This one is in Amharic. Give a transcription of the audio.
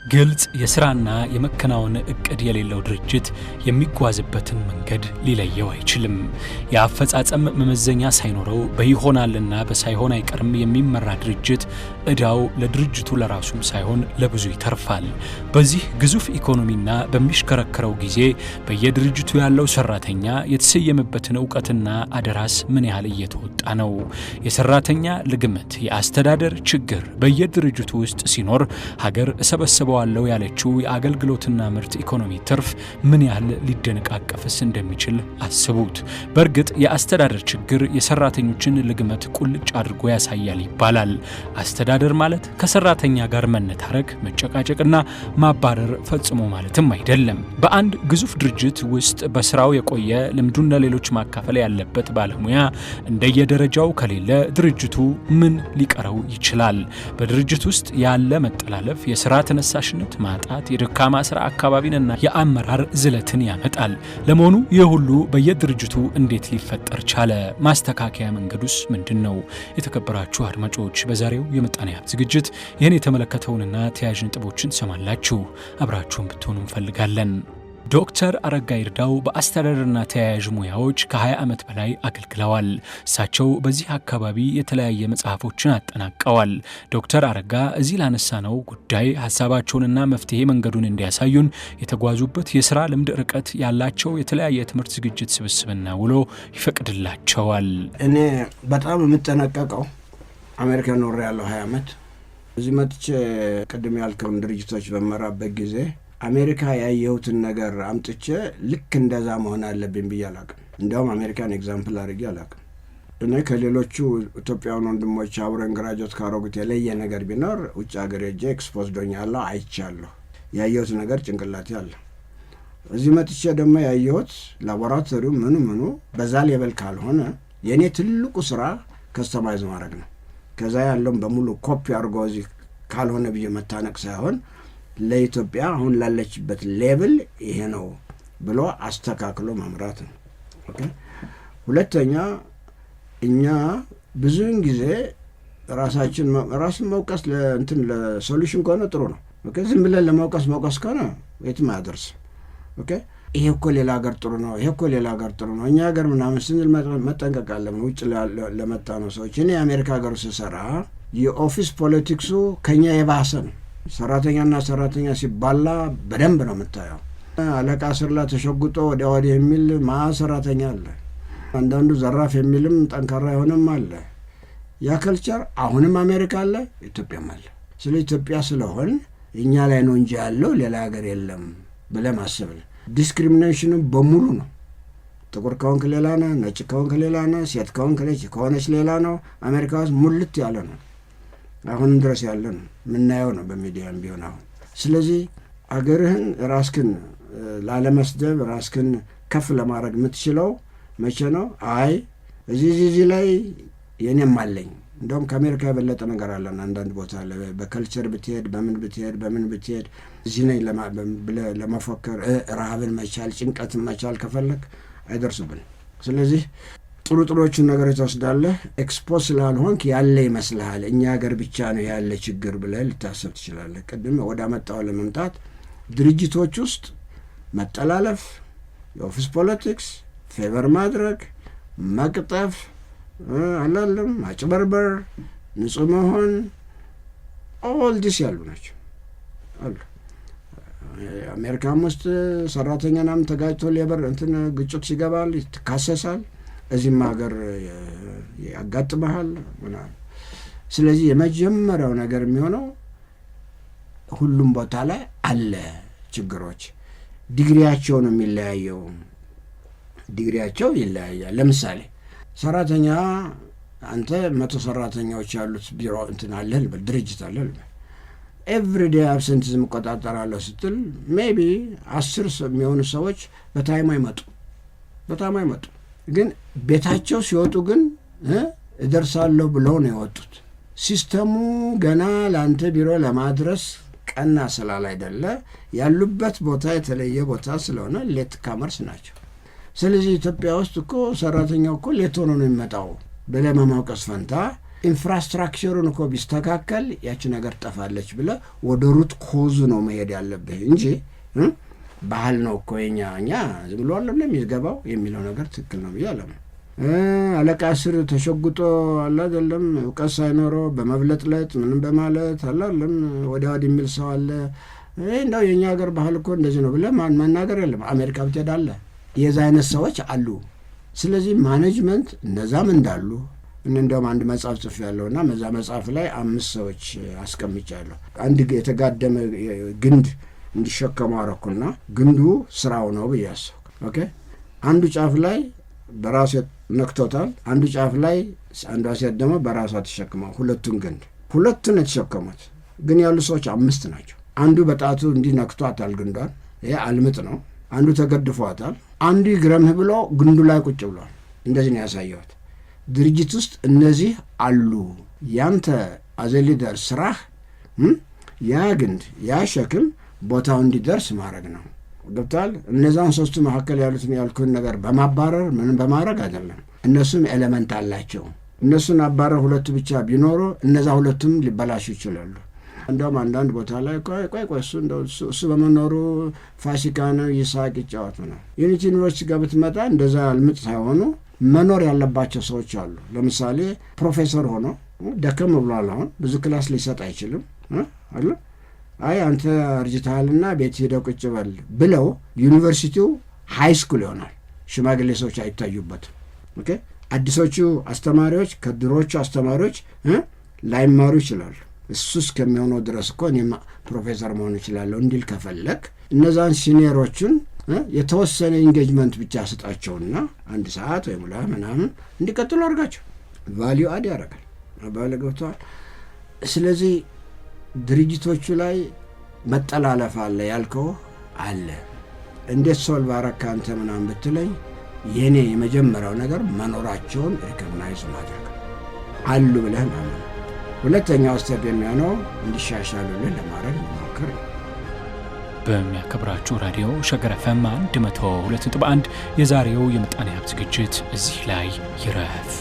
ግልጽ የሥራና የመከናወን እቅድ የሌለው ድርጅት የሚጓዝበትን መንገድ ሊለየው አይችልም። የአፈጻጸም መመዘኛ ሳይኖረው በይሆናልና በሳይሆን አይቀርም የሚመራ ድርጅት ዕዳው ለድርጅቱ ለራሱም ሳይሆን ለብዙ ይተርፋል። በዚህ ግዙፍ ኢኮኖሚና በሚሽከረከረው ጊዜ በየድርጅቱ ያለው ሰራተኛ የተሰየመበትን ዕውቀትና አደራስ ምን ያህል እየተወጣ ነው? የሰራተኛ ልግመት፣ የአስተዳደር ችግር በየድርጅቱ ውስጥ ሲኖር ሀገር እሰበስበዋለሁ ያለችው የአገልግሎትና ምርት ኢኮኖሚ ትርፍ ምን ያህል ሊደነቃቀፍስ እንደሚችል አስቡት። በእርግጥ የአስተዳደር ችግር የሰራተኞችን ልግመት ቁልጭ አድርጎ ያሳያል ይባላል። አስተዳደር ማለት ከሰራተኛ ጋር መነታረክ፣ መጨቃጨቅና ማባረር ፈጽሞ ማለትም አይደለም። በአንድ ግዙፍ ድርጅት ውስጥ በስራው የቆየ ልምዱን ለሌሎች ማካፈል ያለበት ባለሙያ እንደየደረጃው ከሌለ ድርጅቱ ምን ሊቀረው ይችላል? በድርጅት ውስጥ ያለ መጠላለፍ የሥራ ተነሳሽነት ማጣት የደካማ ሥራ አካባቢንና የአመራር ዝለትን ያመጣል። ለመሆኑ ይህ ሁሉ በየድርጅቱ እንዴት ሊፈጠር ቻለ? ማስተካከያ መንገዱስ ምንድን ነው? የተከበራችሁ አድማጮች፣ በዛሬው የምጣኔ ሀብት ዝግጅት ይህን የተመለከተውንና ተያያዥ ነጥቦችን ሰማላችሁ። አብራችሁን ብትሆኑ እንፈልጋለን። ዶክተር አረጋ ይርዳው በአስተዳደርና ተያያዥ ሙያዎች ከ20 ዓመት በላይ አገልግለዋል። እሳቸው በዚህ አካባቢ የተለያየ መጽሐፎችን አጠናቀዋል። ዶክተር አረጋ እዚህ ላነሳነው ጉዳይ ሀሳባቸውንና መፍትሄ መንገዱን እንዲያሳዩን የተጓዙበት የሥራ ልምድ ርቀት ያላቸው የተለያየ ትምህርት ዝግጅት ስብስብና ውሎ ይፈቅድላቸዋል። እኔ በጣም የምጠነቀቀው አሜሪካ ኖሬ ያለው 20 ዓመት እዚህ መጥቼ ቅድም ያልከውን ድርጅቶች በመራበት ጊዜ አሜሪካ ያየሁትን ነገር አምጥቼ ልክ እንደዛ መሆን አለብኝ ብዬ አላቅም። እንዲያውም አሜሪካን ኤግዛምፕል አድርጌ አላቅም። እኔ ከሌሎቹ ኢትዮጵያውያን ወንድሞች አብረን ግራጁዌት ካረጉት የለየ ነገር ቢኖር ውጭ ሀገር ሄጄ ኤክስፖዝድ ሆኛለሁ፣ አይቻለሁ። ያየሁት ነገር ጭንቅላቴ አለ። እዚህ መጥቼ ደግሞ ያየሁት ላቦራቶሪው ምኑ በዛ ሌቨል ካልሆነ የእኔ ትልቁ ስራ ከስተማይዝ ማድረግ ነው። ከዛ ያለውም በሙሉ ኮፒ አድርጎ እዚህ ካልሆነ ብዬ መታነቅ ሳይሆን ለኢትዮጵያ አሁን ላለችበት ሌቭል ይሄ ነው ብሎ አስተካክሎ መምራት ነው። ኦኬ። ሁለተኛ እኛ ብዙውን ጊዜ ራስን መውቀስ ለሶሉሽን ከሆነ ጥሩ ነው። ኦኬ። ዝም ብለን ለመውቀስ ከሆነ የትም አያደርስም። ኦኬ። ይሄ እኮ ሌላ ሀገር ጥሩ ነው፣ ይሄ እኮ ሌላ ሀገር ጥሩ ነው፣ እኛ ሀገር ምናምን ስንል መጠንቀቅ አለብን። ውጭ ለመጣ ነው ሰዎች እኔ የአሜሪካ ሀገር ስሰራ የኦፊስ ፖለቲክሱ ከኛ የባሰ ነው። ሰራተኛና ሰራተኛ ሲባላ በደንብ ነው የምታየው። አለቃ ስር ላይ ተሸጉጦ ወዲያ ወዲህ የሚል ሰራተኛ አለ። አንዳንዱ ዘራፍ የሚልም ጠንካራ የሆነም አለ። ያ ከልቸር አሁንም አሜሪካ አለ፣ ኢትዮጵያም አለ። ስለ ኢትዮጵያ ስለሆን እኛ ላይ ነው እንጂ ያለው ሌላ ሀገር የለም ብለህ ማሰብ። ዲስክሪሚኔሽኑ በሙሉ ነው። ጥቁር ከሆንክ ሌላ ነው፣ ነጭ ከሆንክ ሌላ ነው፣ ሴት ከሆነች ሌላ ነው። አሜሪካ ውስጥ ሙልት ያለ ነው። አሁንም ድረስ ያለ ነው፣ የምናየው ነው በሚዲያም ቢሆን አሁን። ስለዚህ አገርህን ራስክን ላለመስደብ ራስክን ከፍ ለማድረግ የምትችለው መቼ ነው? አይ እዚህ ላይ የኔም አለኝ። እንደውም ከአሜሪካ የበለጠ ነገር አለን። አንዳንድ ቦታ በከልቸር ብትሄድ በምን ብትሄድ እዚህ ነኝ ለመፎከር ረሃብን መቻል ጭንቀትን መቻል ከፈለግ አይደርሱብን። ስለዚህ ጥሩዎቹን ነገሮች ትወስዳለህ። ኤክስፖዝ ስላልሆንክ ያለ ይመስልሃል። እኛ ሀገር ብቻ ነው ያለ ችግር ብለህ ልታሰብ ትችላለህ። ቅድም ወደ አመጣው ለመምጣት ድርጅቶች ውስጥ መጠላለፍ፣ የኦፊስ ፖለቲክስ፣ ፌቨር ማድረግ፣ መቅጠፍ፣ አላለም ማጭበርበር፣ ንጹህ መሆን ኦል ዲስ ያሉ ናቸው አሉ። አሜሪካም ውስጥ ሰራተኛናም ተጋጭቶ ሌበር ግጭት ሲገባል ይካሰሳል። እዚህም ሀገር ያጋጥመሃል ምናምን። ስለዚህ የመጀመሪያው ነገር የሚሆነው ሁሉም ቦታ ላይ አለ ችግሮች። ዲግሪያቸው ነው የሚለያየው። ዲግሪያቸው ይለያያል። ለምሳሌ ሰራተኛ አንተ 100 ሰራተኛዎች ያሉት ቢሮ አለህ ልበል፣ ድርጅት አለህ ልበል። ኤቭሪዴይ አብሰንቲዝም እቆጣጠራለሁ ስትል ሜቢ 10 የሚሆኑ ሰዎች በታይም አይመጡ ግን ቤታቸው ሲወጡ ግን እደርሳለሁ ብለው ነው የወጡት። ሲስተሙ ገና ለአንተ ቢሮ ለማድረስ ቀና ስላላይደለ ያሉበት ቦታ የተለየ ቦታ ስለሆነ ሌት ካመርስ ናቸው። ስለዚህ ኢትዮጵያ ውስጥ እኮ ሰራተኛው እኮ ሌት ሆኖ ነው የሚመጣው ብለህ መማውቀስ ፈንታ ኢንፍራስትራክቸሩን እኮ ቢስተካከል ያቺ ነገር ጠፋለች ብለህ ወደ ሩት ኮዙ ነው መሄድ ያለብህ እንጂ ባህል ነው እኮ እኛ ዝም ብሎ አለ የሚገባው የሚለው ነገር ትክክል ነው ብዬ አላምንም። አለቃ ስር ተሸጉጦ አለ አይደለም እውቀት ሳይኖረው በመብለጥለጥ ምንም በማለት አለ አይደለም ወዲያ ወዲህ የሚል ሰው አለ። እንደው የኛ ሀገር ባህል እኮ እንደዚህ ነው ብለህ መናገር የለም። አሜሪካ ብትሄዳለህ የዛ አይነት ሰዎች አሉ። ስለዚህ ማኔጅመንት እነዛም እንዳሉ እንደውም አንድ መጽሐፍ ጽፌያለሁና በዛ መጽሐፍ ላይ 5 ሰዎች አስቀምጫለሁ። አንድ የተጋደመ ግንድ እንዲሸከሙ አረኩና ግንዱ ስራው ነው ብዬ አሰብኩ። ኦኬ አንዱ ጫፍ ላይ በራሱ ነክቶታል፣ አንዱ ጫፍ ላይ አንዷ ሴት ደግሞ በራሷ ተሸክመው ሁለቱን የተሸከሙት ግን ያሉ ሰዎች 5 ናቸው። አንዱ በጣቱ እንዲነክቷታል ግንዷን፣ ይሄ አልምጥ ነው። አንዱ ተገድፏታል፣ አንዱ ይግረምህ ብሎ ግንዱ ላይ ቁጭ ብሏል። እንደዚህ ነው ያሳየሁት። ድርጅት ውስጥ እነዚህ አሉ። ያንተ አዘ ሊደር ስራህ ያ ግንድ ያ ሸክም ቦታው እንዲደርስ ማድረግ ነው። ገብቷል? እነዛን 3 መካከል ያልኩን ነገር በማባረር ምንም በማድረግ አይደለም። እነሱም ኤሌመንት አላቸው። እነሱን አባረር 2 ብቻ ቢኖሩ እነዛ 2ቱም ሊበላሹ ይችላሉ። እንደውም አንዳንድ ቦታ ላይ ቆይ እሱ በመኖሩ ፋሲካ ነው ይስሐቅ ይጫወቱ ነው። ዩኒቲ ዩኒቨርሲቲ ጋር ብትመጣ እንደዛ አልምጥ ሳይሆኑ መኖር ያለባቸው ሰዎች አሉ። ለምሳሌ ፕሮፌሰር ሆኖ ደከም ብሏል፣ አሁን ብዙ ክላስ ሊሰጥ አይችልም አለ። አይ አንተ አርጅተሃልና ቤት ሄደው ቁጭ በል ብለው ዩኒቨርሲቲው ሃይ ስኩል ይሆናል። ሽማግሌ ሰዎች አይታዩበትም። ኦኬ አዲሶቹ አስተማሪዎች ከድሮቹ አስተማሪዎች ላይማሩ ይችላሉ። እሱ እስከሚሆነው ድረስ እኮ እኔም ፕሮፌሰር መሆን እችላለሁ እንዲል ከፈለግ እነዛን ሲኒየሮቹን የተወሰነ ኢንጌጅመንት ብቻ ስጣቸውና 1 ሰዓት ወይም 2 ምናምን እንዲቀጥሉ አድርጋቸው። ቫሊዩ አድ ያደርጋል። ባለ ገብተዋል። ስለዚህ ድርጅቶቹ ላይ መጠላለፍ አለ ያልከው አለ። እንዴት ሶልቭ አረካ አንተ ምናምን ብትለኝ የኔ የመጀመሪያው ነገር መኖራቸውን ሪኮግናይዝ ማድረግ አሉ ብለህ ማለት። ሁለተኛው ስቴፕ የሚሆነው እንዲሻሻሉልን ለማድረግ መሞከር ነው። በሚያከብራችሁ ራዲዮ ሸገር ኤፍኤም 102.1 የዛሬው የምጣኔ ሀብት ዝግጅት እዚህ ላይ ይረፍ።